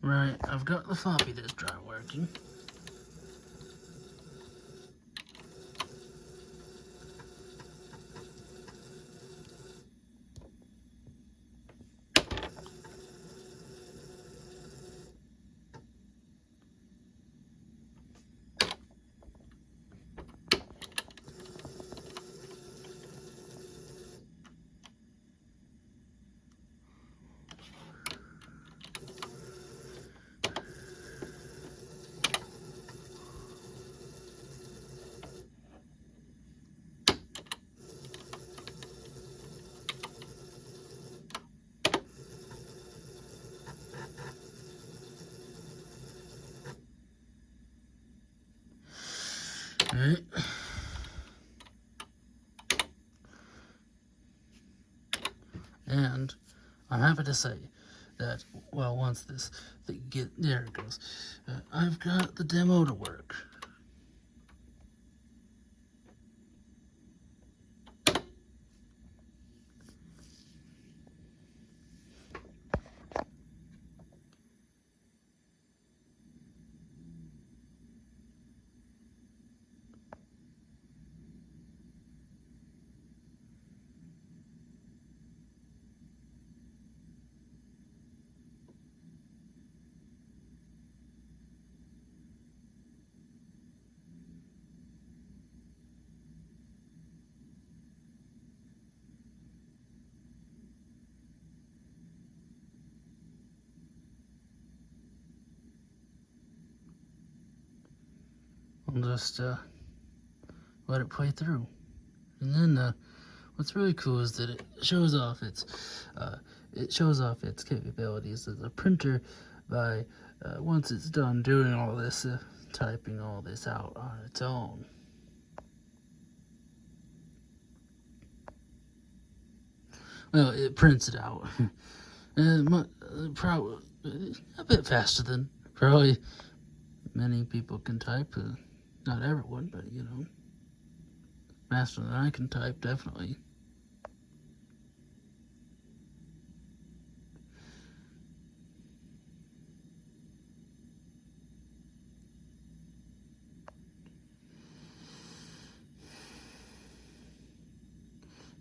Right, I've got the floppy disk drive working. Right. And I'm happy to say that, well, once this thing there it goes. I've got the demo to work. I'll just let it play through. And then what's really cool is that it shows off its capabilities as a printer by once it's done doing all this, typing all this out on its own. Well, it prints it out. Probably a bit faster than probably many people can type. Not everyone, but you know, faster than I can type, definitely.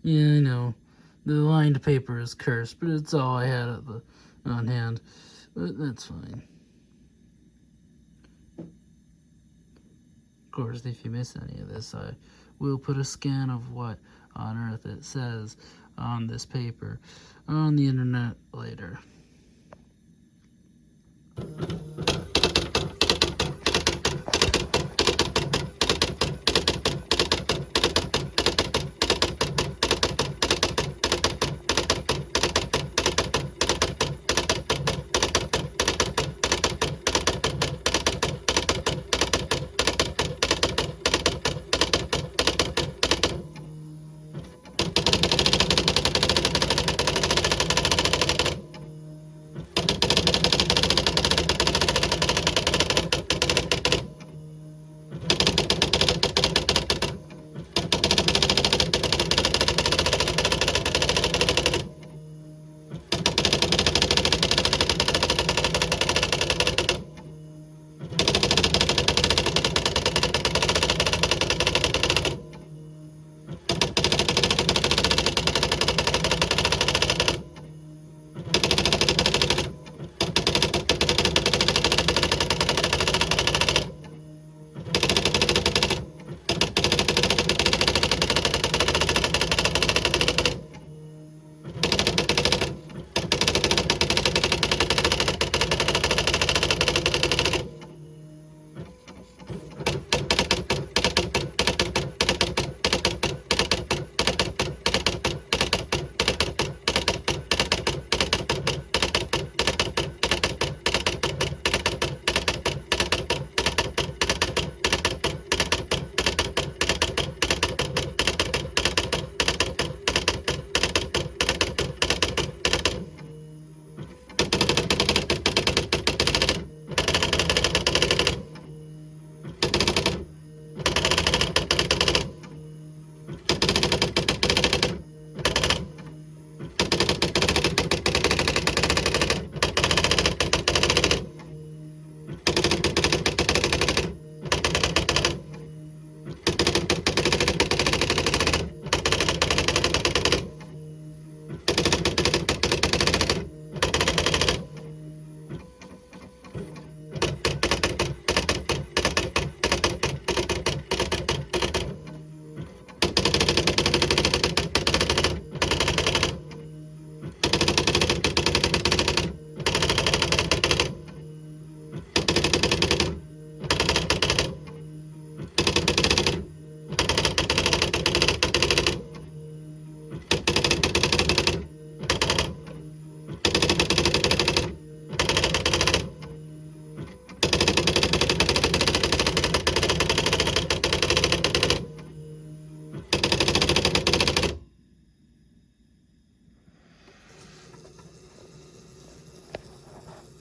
Yeah, I know. The lined paper is cursed, but it's all I had on hand. But that's fine. Of course, if you miss any of this, I will put a scan of what on earth it says on this paper on the internet later.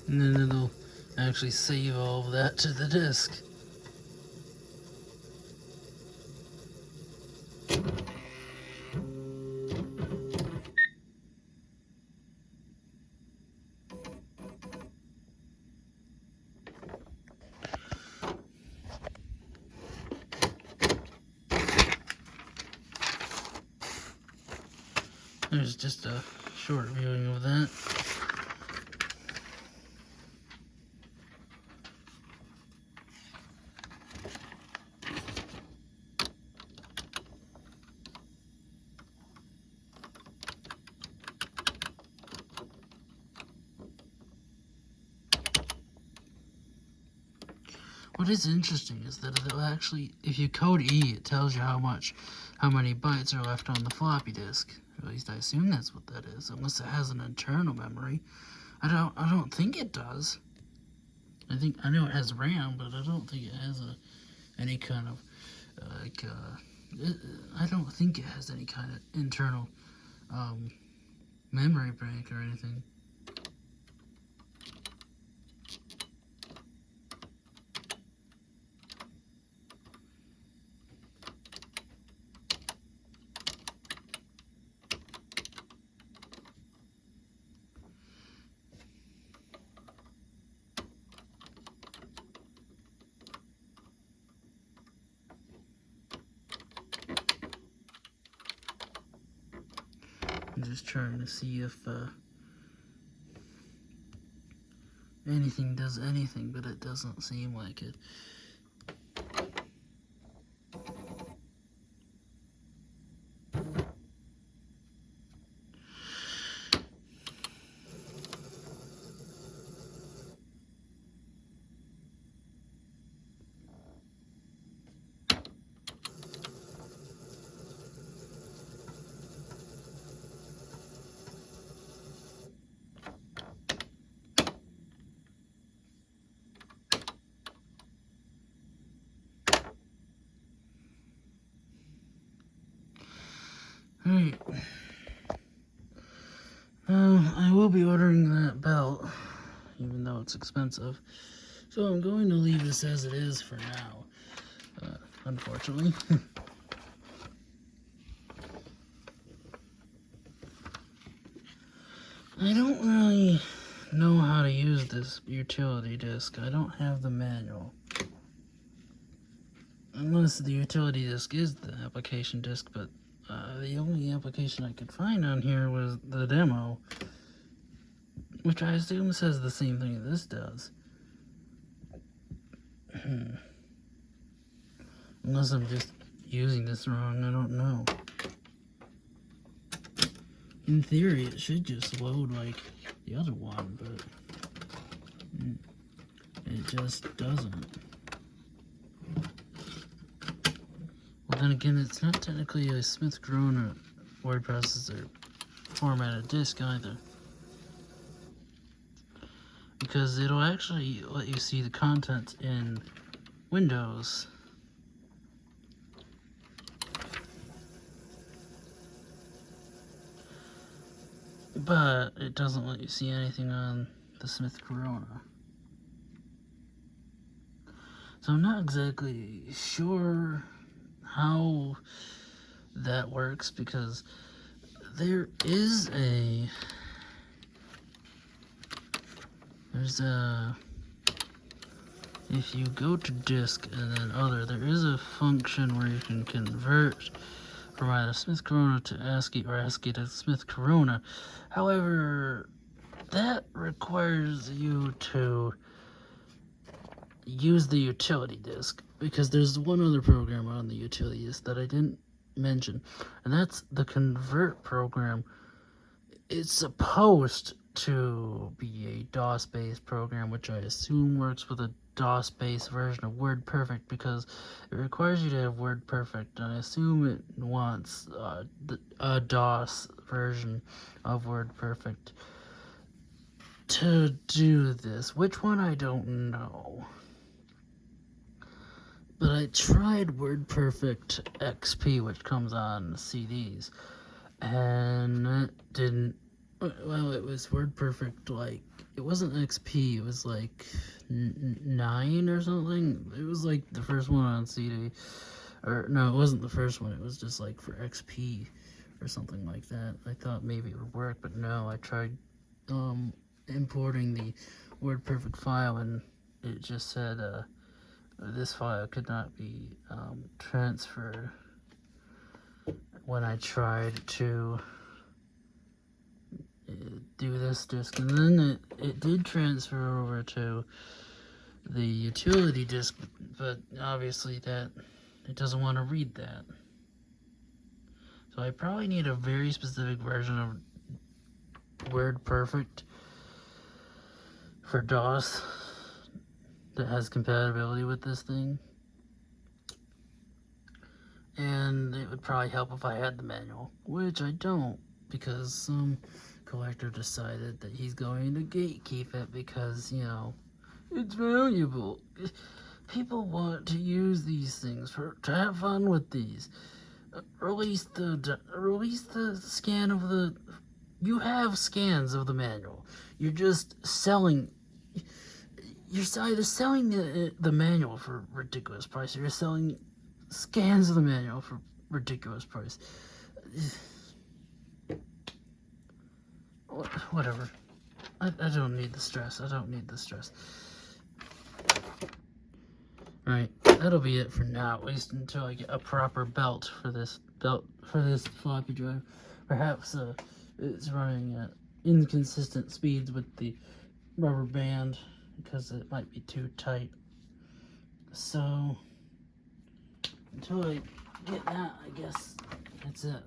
And then it'll actually save all of that to the disk. There's just a short viewing of that. What is interesting is that it'll actually, if you code E, it tells you how many bytes are left on the floppy disk. At least I assume that's what that is, unless it has an internal memory. I don't think it does. I know it has RAM, but I don't think it has any kind of I don't think it has any kind of internal memory bank or anything. I'm just trying to see if anything does anything, but it doesn't seem like it. Alright. I will be ordering that belt, even though it's expensive. So I'm going to leave this as it is for now, unfortunately. I don't really know how to use this utility disk. I don't have the manual. Unless the utility disk is the application disk, but the only application I could find on here was the demo, which I assume says the same thing this does. Unless I'm just using this wrong, I don't know. In theory, it should just load like the other one, but it just doesn't. Well, then again, it's not technically a Smith Corona word processor formatted disk either, because it'll actually let you see the contents in Windows. But it doesn't let you see anything on the Smith Corona. So I'm not exactly sure how that works, because there's if you go to disk and then other, there is a function where you can convert from either Smith Corona to ASCII or ASCII to Smith Corona. However, that requires you to use the utility disk, because there's one other program on the utility disk that I didn't mention, and that's the convert program. It's supposed to be a DOS-based program, which I assume works with a DOS-based version of WordPerfect, because it requires you to have WordPerfect, and I assume it wants a DOS version of WordPerfect to do this. Which one, I don't know. But I tried WordPerfect XP, which comes on CDs, and it didn't Well, it was WordPerfect, like, it wasn't XP, it was like 9 or something. It was like the first one on CD. Or, no, it wasn't the first one, it was just like for XP or something like that. I thought maybe it would work, but no, I tried importing the WordPerfect file, and it just said this file could not be transferred when I tried to do this disk. And then it did transfer over to the utility disk, but obviously that it doesn't want to read that. So I probably need a very specific version of WordPerfect for DOS that has compatibility with this thing. And it would probably help if I had the manual, which I don't, because some collector decided that he's going to gatekeep it because, you know, it's valuable. People want to use these things to have fun with these. Release the scan of the. You have scans of the manual. You're just selling. You're either selling the manual for ridiculous price, or you're selling scans of the manual for ridiculous price. Whatever. I don't need the stress. I don't need the stress. Right, that'll be it for now, at least until I get a proper belt for this floppy drive. Perhaps it's running at inconsistent speeds with the rubber band because it might be too tight. So until I get that, I guess that's it.